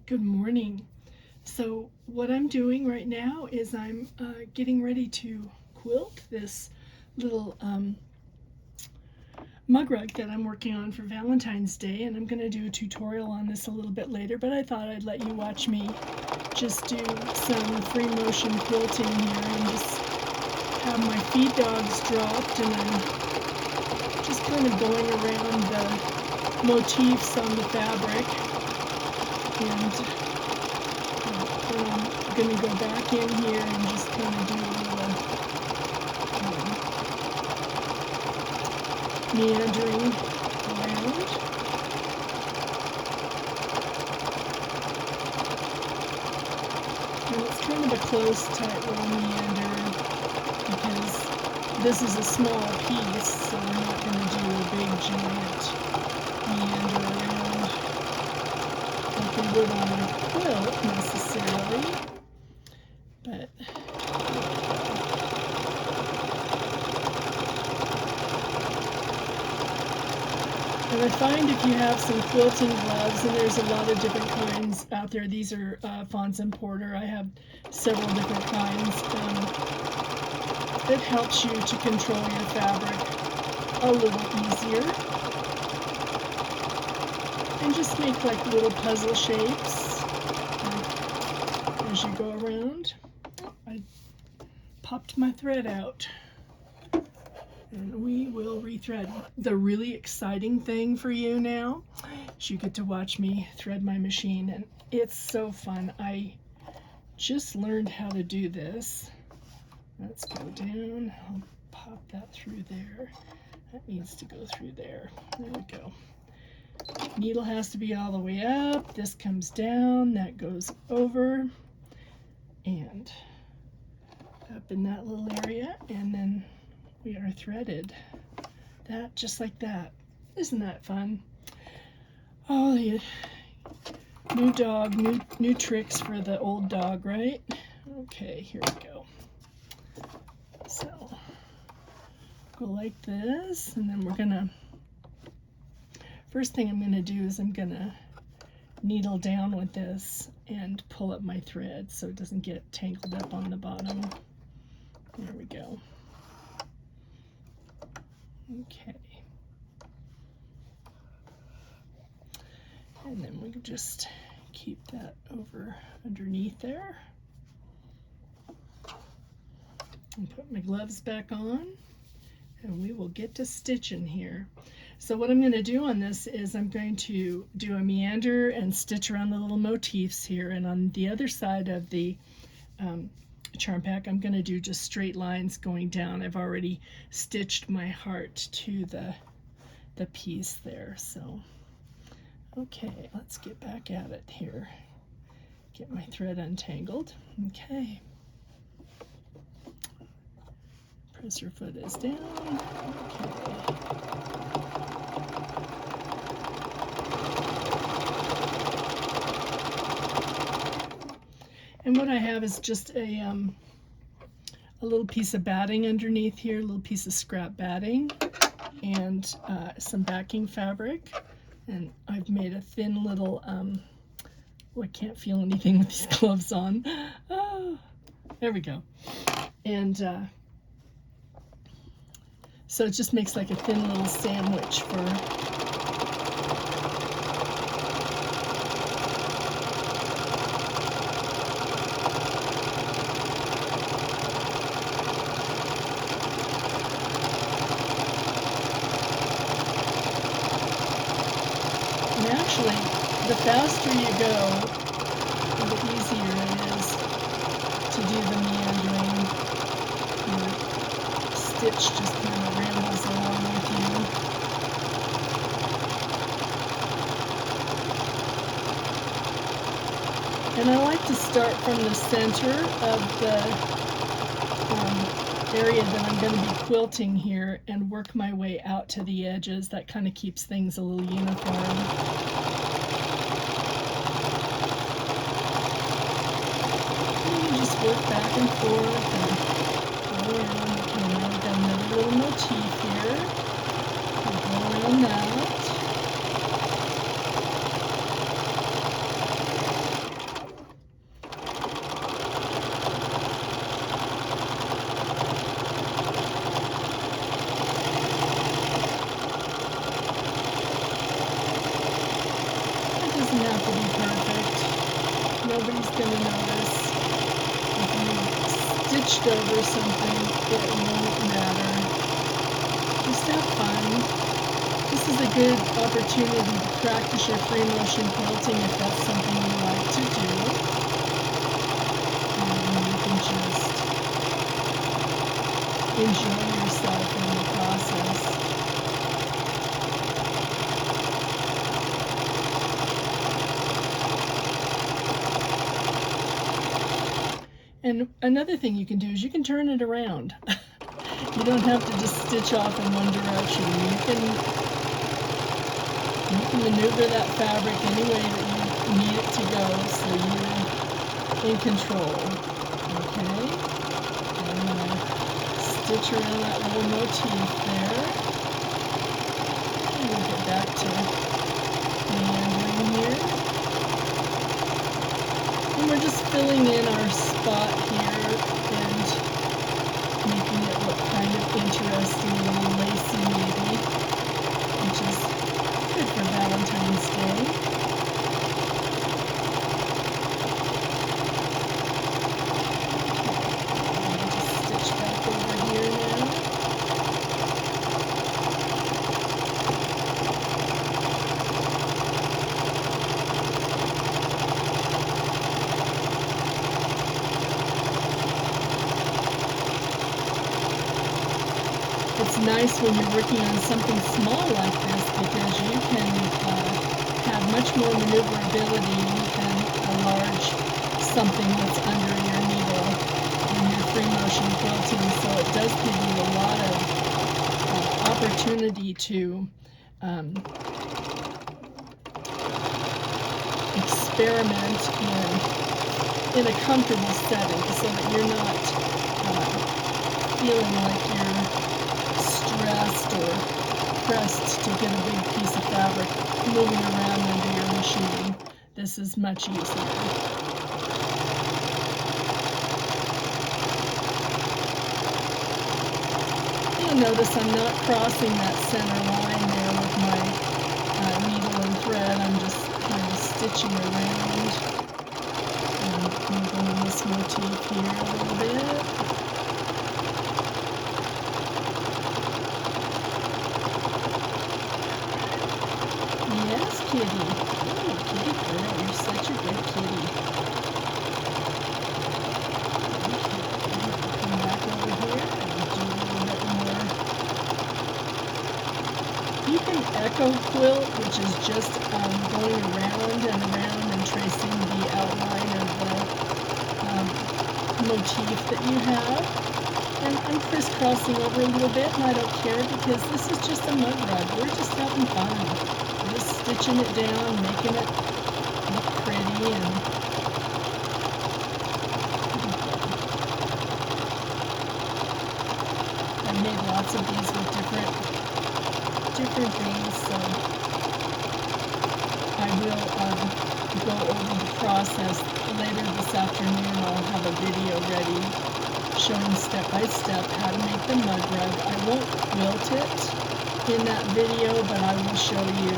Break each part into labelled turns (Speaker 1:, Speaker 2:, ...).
Speaker 1: Good morning. So what I'm doing right now is I'm getting ready to quilt this little mug rug that I'm working on for Valentine's Day, and I'm going to do a tutorial on this a little bit later, but I thought I'd let you watch me just do some free motion quilting here and just have my feed dogs dropped, and I'm just kind of going around the motifs on the fabric. And I'm going to go back in here and just kind of do a little meandering around. And it's kind of a close, tight little meander because this is a small piece, so we're not going to do a big, giant meander around like we would on a quilt necessarily, but and I find if you have some quilting gloves, and there's a lot of different kinds out there, these are Fons and Porter, I have several different kinds, it helps you to control your fabric a little easier. And just make like little puzzle shapes as you go around. Oh, I popped my thread out. And we will rethread. The really exciting thing for you now is you get to watch me thread my machine, and it's so fun. I just learned how to do this. Let's go down. I'll pop that through there. That needs to go through there. There we go. Needle has to be all the way up. This comes down, that goes over and up in that little area, and then we are threaded. That just like that. Isn't that fun? Oh, the new dog, new tricks for the old dog, right? Okay, here we go. So go like this, and then we're gonna, first thing I'm going to do is I'm going to needle down with this and pull up my thread so it doesn't get tangled up on the bottom. There we go. Okay. And then we can just keep that over underneath there. And put my gloves back on, and we will get to stitching here. So what I'm going to do on this is I'm going to do a meander and stitch around the little motifs here, and on the other side of the charm pack I'm going to do just straight lines going down. I've already stitched my heart to the piece there. So okay, let's get back at it here. Get my thread untangled. Okay. Presser foot is down. Okay. And what I have is just a little piece of batting underneath here, a little piece of scrap batting, and some backing fabric. And I've made a thin little, oh, I can't feel anything with these gloves on. Oh, there we go. And so it just makes like a thin little sandwich for and actually the faster you go, the easier it is to do the meandering. Your stitch just kind of rambles along with you. And I like to start from the center of the area that I'm going to be quilting here and work my way out to the edges. That kind of keeps things a little uniform. And you just work back and forth and go around. Okay, now we've got another little motif here. We'll go around that. have to be perfect. Nobody's going to notice. If you stitched over something, it won't matter. Just have fun. This is a good opportunity to practice your free motion quilting if that's something you like to do. And you can just enjoy yourself in the process. And another thing you can do is you can turn it around. You don't have to just stitch off in one direction. You can maneuver that fabric any way that you need it to go so you're in control. Okay? I'm going to stitch around that little motif there. And we'll get back to meandering here. And we're just filling in our spot here and making it look kind of interesting, a little lacy maybe, which is good for Valentine's Day. I'll just stitch back over here now. It's nice when you're working on something small like this because you can have much more maneuverability than a large something that's under your needle when you're free motion quilting. So it does give you a lot of opportunity to experiment in a comfortable setting so that you're not feeling like you're stressed or pressed to get a big piece of fabric moving around under your machine. This is much easier. You'll notice I'm not crossing that center line there with my needle and thread. I'm just kind of stitching around and moving in this motif here a little bit. Yes, kitty. Oh, kitty girl, you're such a good kitty. Okay, come back over here and do a little bit more. You can echo quilt, which is just going around and tracing the outline of the motif that you have. And I'm crisscrossing over a little bit, and I don't care because this is just a mud rug. We're just having fun. Just stitching it down, making it look pretty, and I made lots of these with different things, so I will go over the process later this afternoon. I'll have a video ready showing step by step how to make the mud rug. I won't quilt it in that video, but I will show you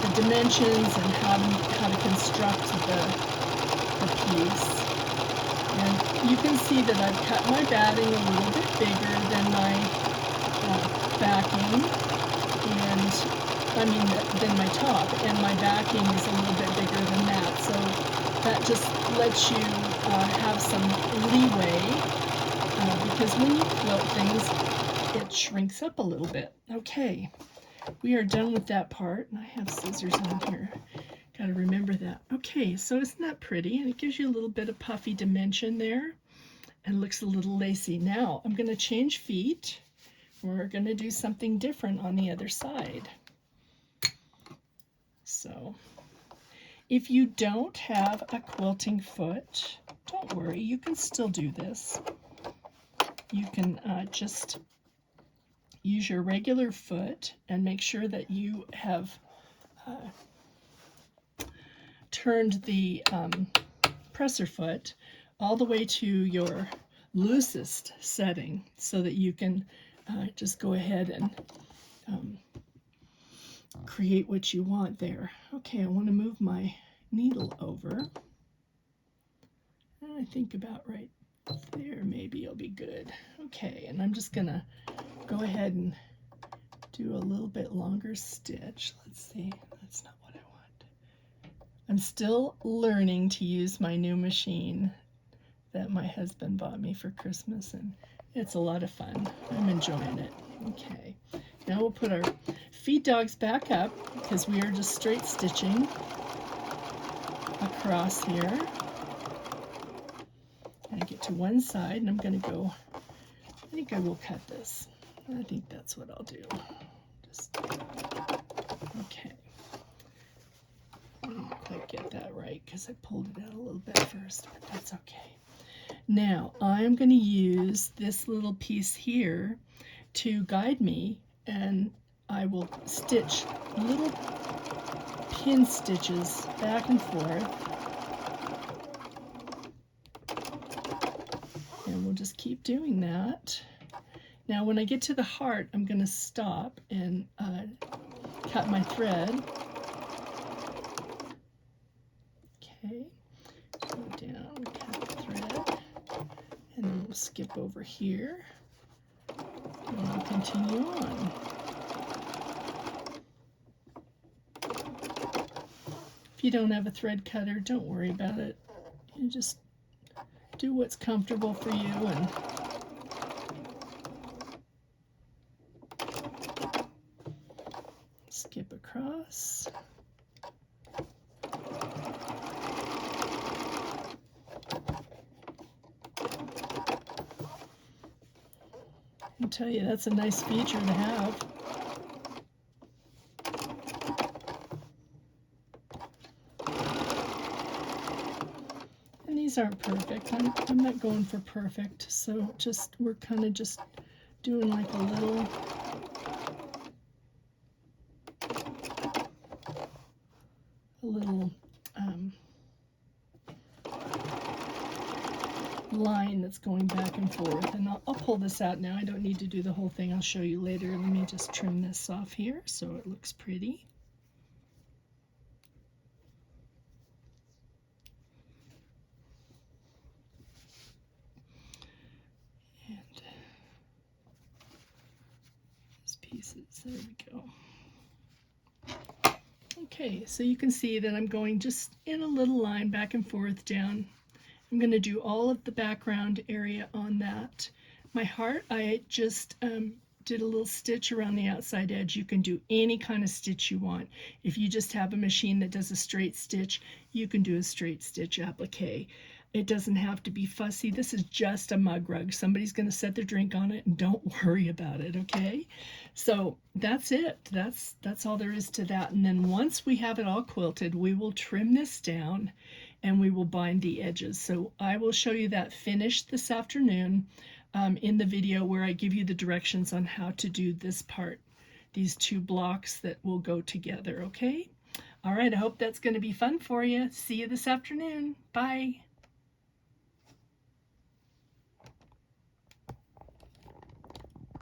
Speaker 1: the dimensions and how to construct the piece. And you can see that I've cut my batting a little bit bigger than my backing, and than my top, and my backing is a little bit bigger than that. So that just lets you have some leeway because when you quilt things, it shrinks up a little bit. Okay, we are done with that part, and I have scissors on here. Got to remember that. Okay, so isn't that pretty? And it gives you a little bit of puffy dimension there, and looks a little lacy. Now I'm going to change feet. We're going to do something different on the other side. So if you don't have a quilting foot, don't worry, you can still do this. You can just use your regular foot and make sure that you have turned the presser foot all the way to your loosest setting so that you can just go ahead and create what you want there. Okay, I want to move my needle over. And I think about right there, maybe it'll be good. Okay, and I'm just gonna go ahead and do a little bit longer stitch. Let's see, that's not what I want. I'm still learning to use my new machine that my husband bought me for Christmas, and it's a lot of fun. I'm enjoying it. Okay, now we'll put our feed dogs back up because we are just straight stitching across here. And I get to one side, and I'm going to go, I think I will cut this. I think that's what I'll do. Just, okay. I didn't quite get that right because I pulled it out a little bit first, but that's okay. Now, I'm going to use this little piece here to guide me, and I will stitch little pin stitches back and forth. And we'll just keep doing that. Now, when I get to the heart, I'm going to stop and cut my thread. Okay, go down, cut the thread, and then we'll skip over here, and we'll continue on. If you don't have a thread cutter, don't worry about it. You just do what's comfortable for you, and skip across. I'll tell you, that's a nice feature to have. And these aren't perfect. I'm not going for perfect, so we're kind of just doing like a little line that's going back and forth. And I'll pull this out now. I don't need to do the whole thing. I'll show you later. Let me just trim this off here so it looks pretty. And these pieces, there we go. Okay, so you can see that I'm going just in a little line back and forth down. I'm going to do all of the background area on that. My heart, I just did a little stitch around the outside edge. You can do any kind of stitch you want. If you just have a machine that does a straight stitch, you can do a straight stitch applique. It doesn't have to be fussy. This is just a mug rug. Somebody's going to set their drink on it, and don't worry about it, okay? So that's it. That's all there is to that. And then once we have it all quilted, we will trim this down and we will bind the edges. So I will show you that finished this afternoon in the video where I give you the directions on how to do this part, these two blocks that will go together, okay? All right, I hope that's going to be fun for you. See you this afternoon. Bye.